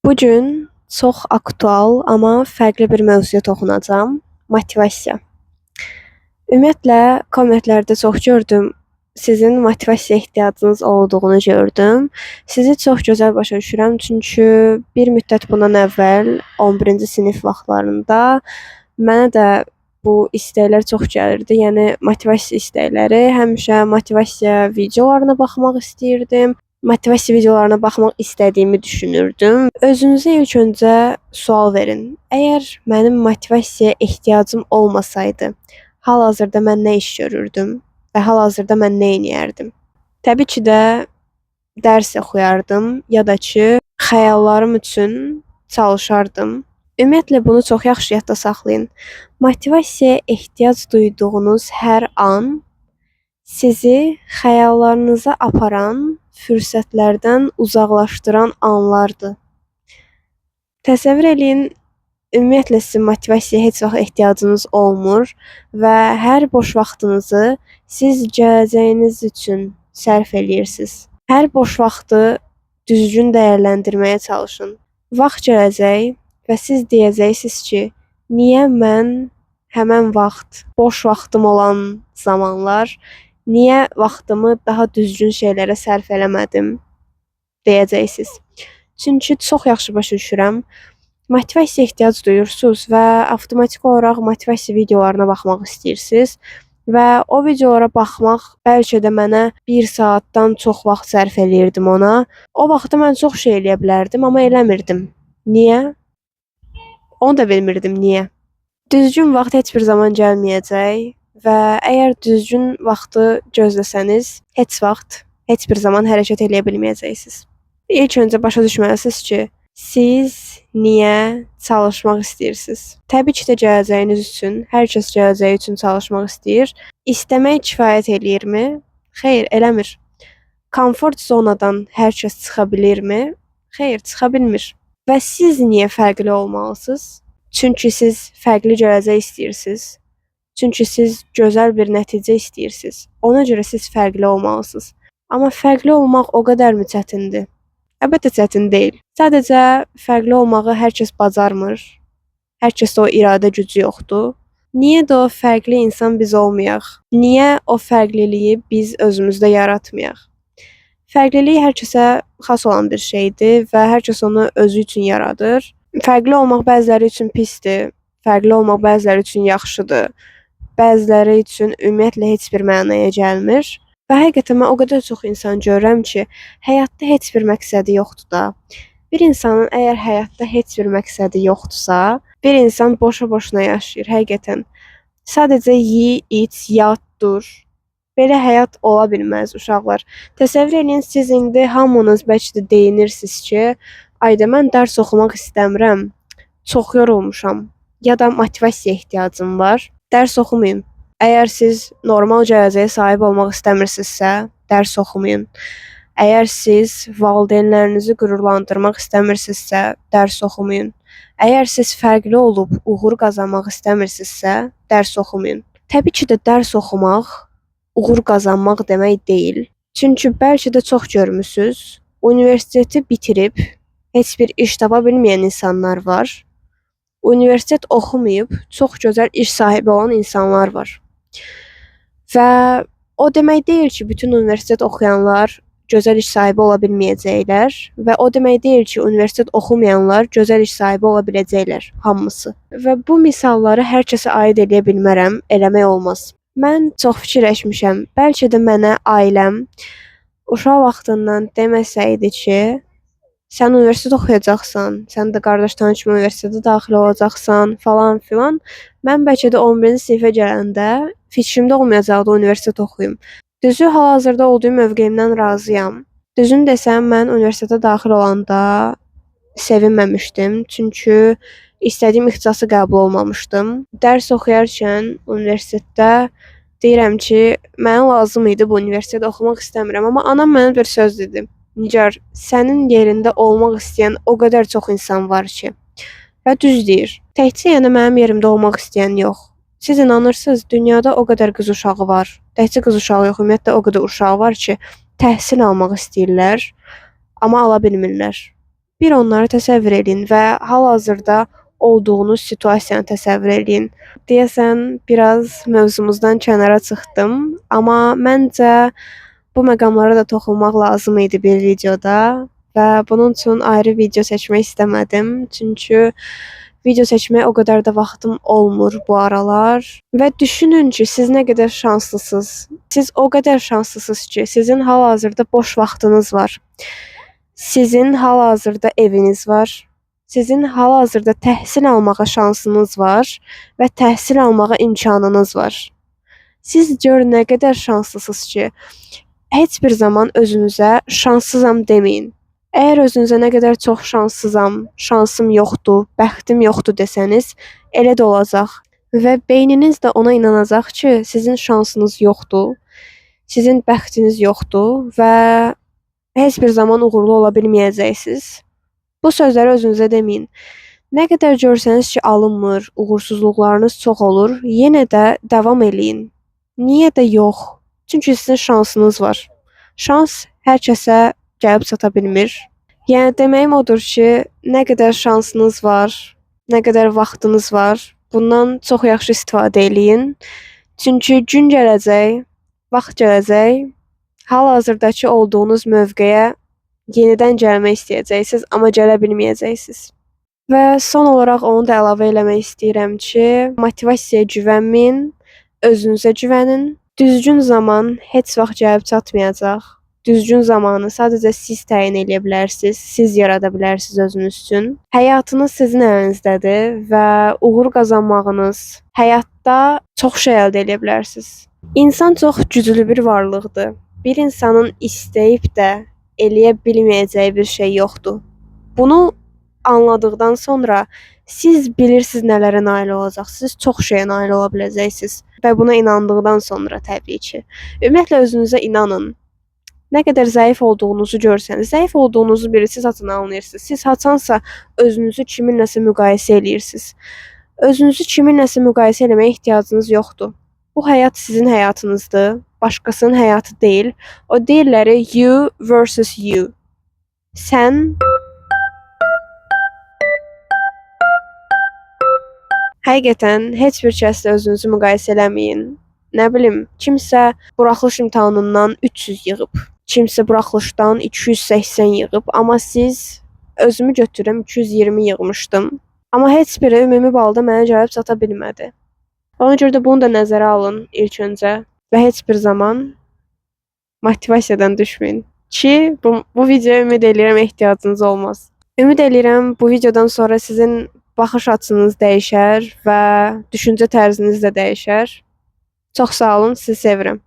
Bu gün çox aktual, amma fərqli bir mövzuya toxunacağam. Motivasiya. Ümumiyyətlə, kommentlərdə çox gördüm, sizin motivasiya ehtiyacınız olduğunu gördüm. Sizi çox gözəl başa düşürəm, çünki bir müddət bundan əvvəl 11-ci sinif vaxtlarında mənə də bu istəklər çox gəlirdi. Yəni motivasiya istəkləri. Həmişə motivasiya videolarına baxmaq istəyirdim. Motivasiya videolarına baxmaq istədiyimi düşünürdüm. Özünüzə ilk öncə sual verin. Əgər mənim motivasiyaya ehtiyacım olmasaydı, hal-hazırda mən nə iş görürdüm və hal-hazırda mən nə edərdim? Təbii ki də dərs oxuyardım ya da ki, xəyallarım üçün çalışardım. Ümumiyyətlə bunu çox yaxşı yadda saxlayın. Motivasiyaya ehtiyac duyduğunuz hər an sizi xəyallarınıza aparan fürsətlərdən uzaqlaşdıran anlardır. Təsəvvür eləyin, ümumiyyətlə sizin motivasiyaya heç vaxt ehtiyacınız olmur və hər boş vaxtınızı siz gələcəyiniz üçün sərf eləyirsiniz. Hər boş vaxtı düzgün dəyərləndirməyə çalışın. Vaxt gələcək və siz deyəcəksiniz ki, niyə mən həmən vaxt, boş vaxtım olan zamanlar, niyə vaxtımı daha düzgün şeylərə sərf eləmədim deyəcəksiniz. Çünki çox yaxşı başa düşürəm. Motivasiya ehtiyac duyursunuz və avtomatik olaraq motivasiya videolarına baxmaq istəyirsiniz və o videolara baxmaq bəlkə də mənə 1 saatdan çox vaxt sərf eləyirdim ona. O vaxtda mən çox şey eləyə bilərdim, amma eləmirdim. Niyə? Onu da bilmirdim niyə. Düzgün vaxt heç bir zaman gəlməyəcək və əgər düzgün vaxtı gözləsəniz, heç vaxt, heç bir zaman hərəkət eləyə bilməyəcəksiniz. İlk öncə başa düşməlisiniz ki, siz niyə çalışmaq istəyirsiniz? Təbii ki də gələcəyiniz üçün, hər kəs gələcəyi üçün çalışmaq istəyir. İstəmək kifayət eləyirmi? Xeyr, eləmir. Komfort zonadan hər kəs çıxa bilirmi? Xeyr, çıxa bilmir. Və siz niyə fərqli olmalısınız? Çünki siz fərqli gələcək istəyirsiniz. Çünki siz gözəl bir nəticə istəyirsiniz. Ona görə siz fərqli olmalısınız. Amma fərqli olmaq o qədərmi çətindir? Əlbəttə çətin deyil. Sadəcə fərqli olmağı hər kəs bacarmır. Hər kəsdə o iradə gücü yoxdur. Niyə də o fərqli insan biz olmayaq? Niyə o fərqliliyi biz özümüzdə yaratmayaq? Fərqlilik hər kəsə xas olan bir şeydir və hər kəs onu özü üçün yaradır. Fərqli olmaq bəziləri üçün pisdir. Fərqli olmaq bəziləri üçün yaxşıdır. Bəziləri üçün ümumiyyətlə heç bir mənaya gəlmir. Və həqiqətən mən o qədər çox insan görürəm ki, həyatda heç bir məqsədi yoxdur da. Bir insanın əgər həyatda heç bir məqsədi yoxdursa, bir insan boşa-boşuna yaşayır həqiqətən. Sadəcə yeyi, iç, yat, dur. Belə həyat ola bilməz uşaqlar. Təsəvvür eləyin, siz indi hamınız bəlkə də deyinirsiniz ki, ayda mən dərs oxumaq istəmirəm, çox yorulmuşam ya da motivasiya ehtiyacım var, dərs oxumayın. Əgər siz normal gələcəyə sahib olmaq istəmirsinizsə, dərs oxumayın. Əgər siz valideynlərinizi qürurlandırmaq istəmirsinizsə, dərs oxumayın. Əgər siz fərqli olub uğur qazanmaq istəmirsinizsə, dərs oxumayın. Təbii ki də dərs oxumaq uğur qazanmaq demək deyil. Çünki bəlkə də çox görmüsüz, universiteti bitirib heç bir iş tapa bilməyən insanlar var. Universitet oxumayıb çox gözəl iş sahibi olan insanlar var. Və o demək deyil ki, bütün universitet oxuyanlar gözəl iş sahibi ola bilməyəcəklər və o demək deyil ki, universitet oxumayanlar gözəl iş sahibi ola biləcəklər, hamısı. Və bu misalları hər kəsə aid edə bilmərəm, eləmək olmaz. Mən çox fikirləşmişəm. Bəlkə də mənə ailəm uşaq vaxtından deməsəydi ki, sən universitet oxuyacaqsan, sən də qardaşların kimi universitetə daxil olacaqsan, falan filan. Mən bəlkə də 11-ci sinifə gələndə fikrimdə olmayacaqdı universitet oxuyum. Düzü hal-hazırda olduğum mövqeyimdən razıyam. Düzünü desəm, mən universitetə daxil olanda sevinməmişdim, çünki istədiyim ixtisası qəbul olmamışdım. Dərs oxuyarkən universitetdə deyirəm ki, mənə lazım idi bu universitetdə oxumaq istəmirəm, amma anam mənə bir söz dedi. Nigar, sənin yerində olmaq istəyən o qədər çox insan var ki. Və düz deyir. Təkcə yəni mənim yerimdə olmaq istəyən yox. Siz inanırsınız, dünyada o qədər qız uşağı var. Təkcə qız uşağı yox, ümumiyyətlə o qədər uşaq var ki, təhsil almaq istəyirlər, amma ala bilmirlər. Bir onları təsəvvür edin və hal-hazırda olduğunuz situasiyanı təsəvvür edin. Deyəsən biraz mövzumuzdan kənara çıxdım, amma məncə bu məqamlara da toxunmaq lazım idi bir videoda və bunun üçün ayrı video seçmək istəmədim. Çünki video seçməyə o qədər də vaxtım olmur bu aralar. Və düşünün ki, siz nə qədər şanslısınız. Siz o qədər şanslısınız ki, sizin hal-hazırda boş vaxtınız var. Sizin hal-hazırda eviniz var. Sizin hal-hazırda təhsil almağa şansınız var və təhsil almağa imkanınız var. Siz gör nə qədər şanslısınız ki, heç bir zaman özünüzə şanssızam deməyin. Əgər özünüzə nə qədər çox şanssızam, şansım yoxdur, bəxtim yoxdur desəniz, elə də olacaq. Və beyniniz də ona inanacaq ki, sizin şansınız yoxdur, sizin bəxtiniz yoxdur və heç bir zaman uğurlu ola bilməyəcəksiniz. Bu sözləri özünüzə deməyin. Nə qədər görsəniz ki, alınmır, uğursuzluqlarınız çox olur, yenə də davam eləyin. Niyə də yox? Çünki sizin şansınız var. Şans hər kəsə gəlib çata bilmir. Yəni deməyim odur ki, nə qədər şansınız var, nə qədər vaxtınız var, bundan çox yaxşı istifadə eləyin. Çünki gün gələcək, vaxt gələcək, hal-hazırdakı olduğunuz mövqeyə yenidən gəlmək istəyəcəksiniz, amma gələ bilməyəcəksiniz. Və son olaraq onu da əlavə eləmək istəyirəm ki, motivasiyaya güvənməyin, özünüzə güvənin. Düzgün zaman heç vaxt gəlib çatmayacaq. Düzgün zamanı sadəcə siz təyin edə bilərsiniz, siz yarada bilərsiniz özünüz üçün. Həyatınız sizin əlinizdədir və uğur qazanmağınız, həyatda çox şey əldə edə bilərsiniz. İnsan çox güclü bir varlıqdır. Bir insanın istəyib də eləyə bilməyəcəyi bir şey yoxdur. Bunu anladıqdan sonra siz bilirsiniz nələrə nail olacaqsınız, çox şeyə nail ola biləcəksiniz və buna inandıqdan sonra təbii ki. Ümumiyyətlə özünüzə inanın. Nə qədər zəif olduğunuzu görsəniz, zəif olduğunuzu bilirsiniz, haçan anlayırsınız. Siz haçansa özünüzü kiminləsə müqayisə eləyirsiniz. Özünüzü kiminləsə müqayisə eləməyə ehtiyacınız yoxdur. Bu həyat sizin həyatınızdır, başqasının həyatı deyil. O deyirləri you versus you. Sən həqiqətən heç bir kəslə özünüzü müqayisə eləməyin. Nə bilim, kimsə buraxılış imtahanından 300 yığıb, kimsə buraxılışdan 280 yığıb, amma siz özümü götürüm 220 yığmışdım. Amma heç biri ümumi balda mənə gəlib çata bilmədi. Ona görə də bunu da nəzərə alın ilk öncə və heç bir zaman motivasiyadan düşməyin ki, bu videoya ümid edirəm ehtiyacınız olmaz. Ümid edirəm bu videodan sonra sizin baxış açınız dəyişər və düşüncə tərziniz də dəyişər. Çox sağ olun, sizi sevirəm.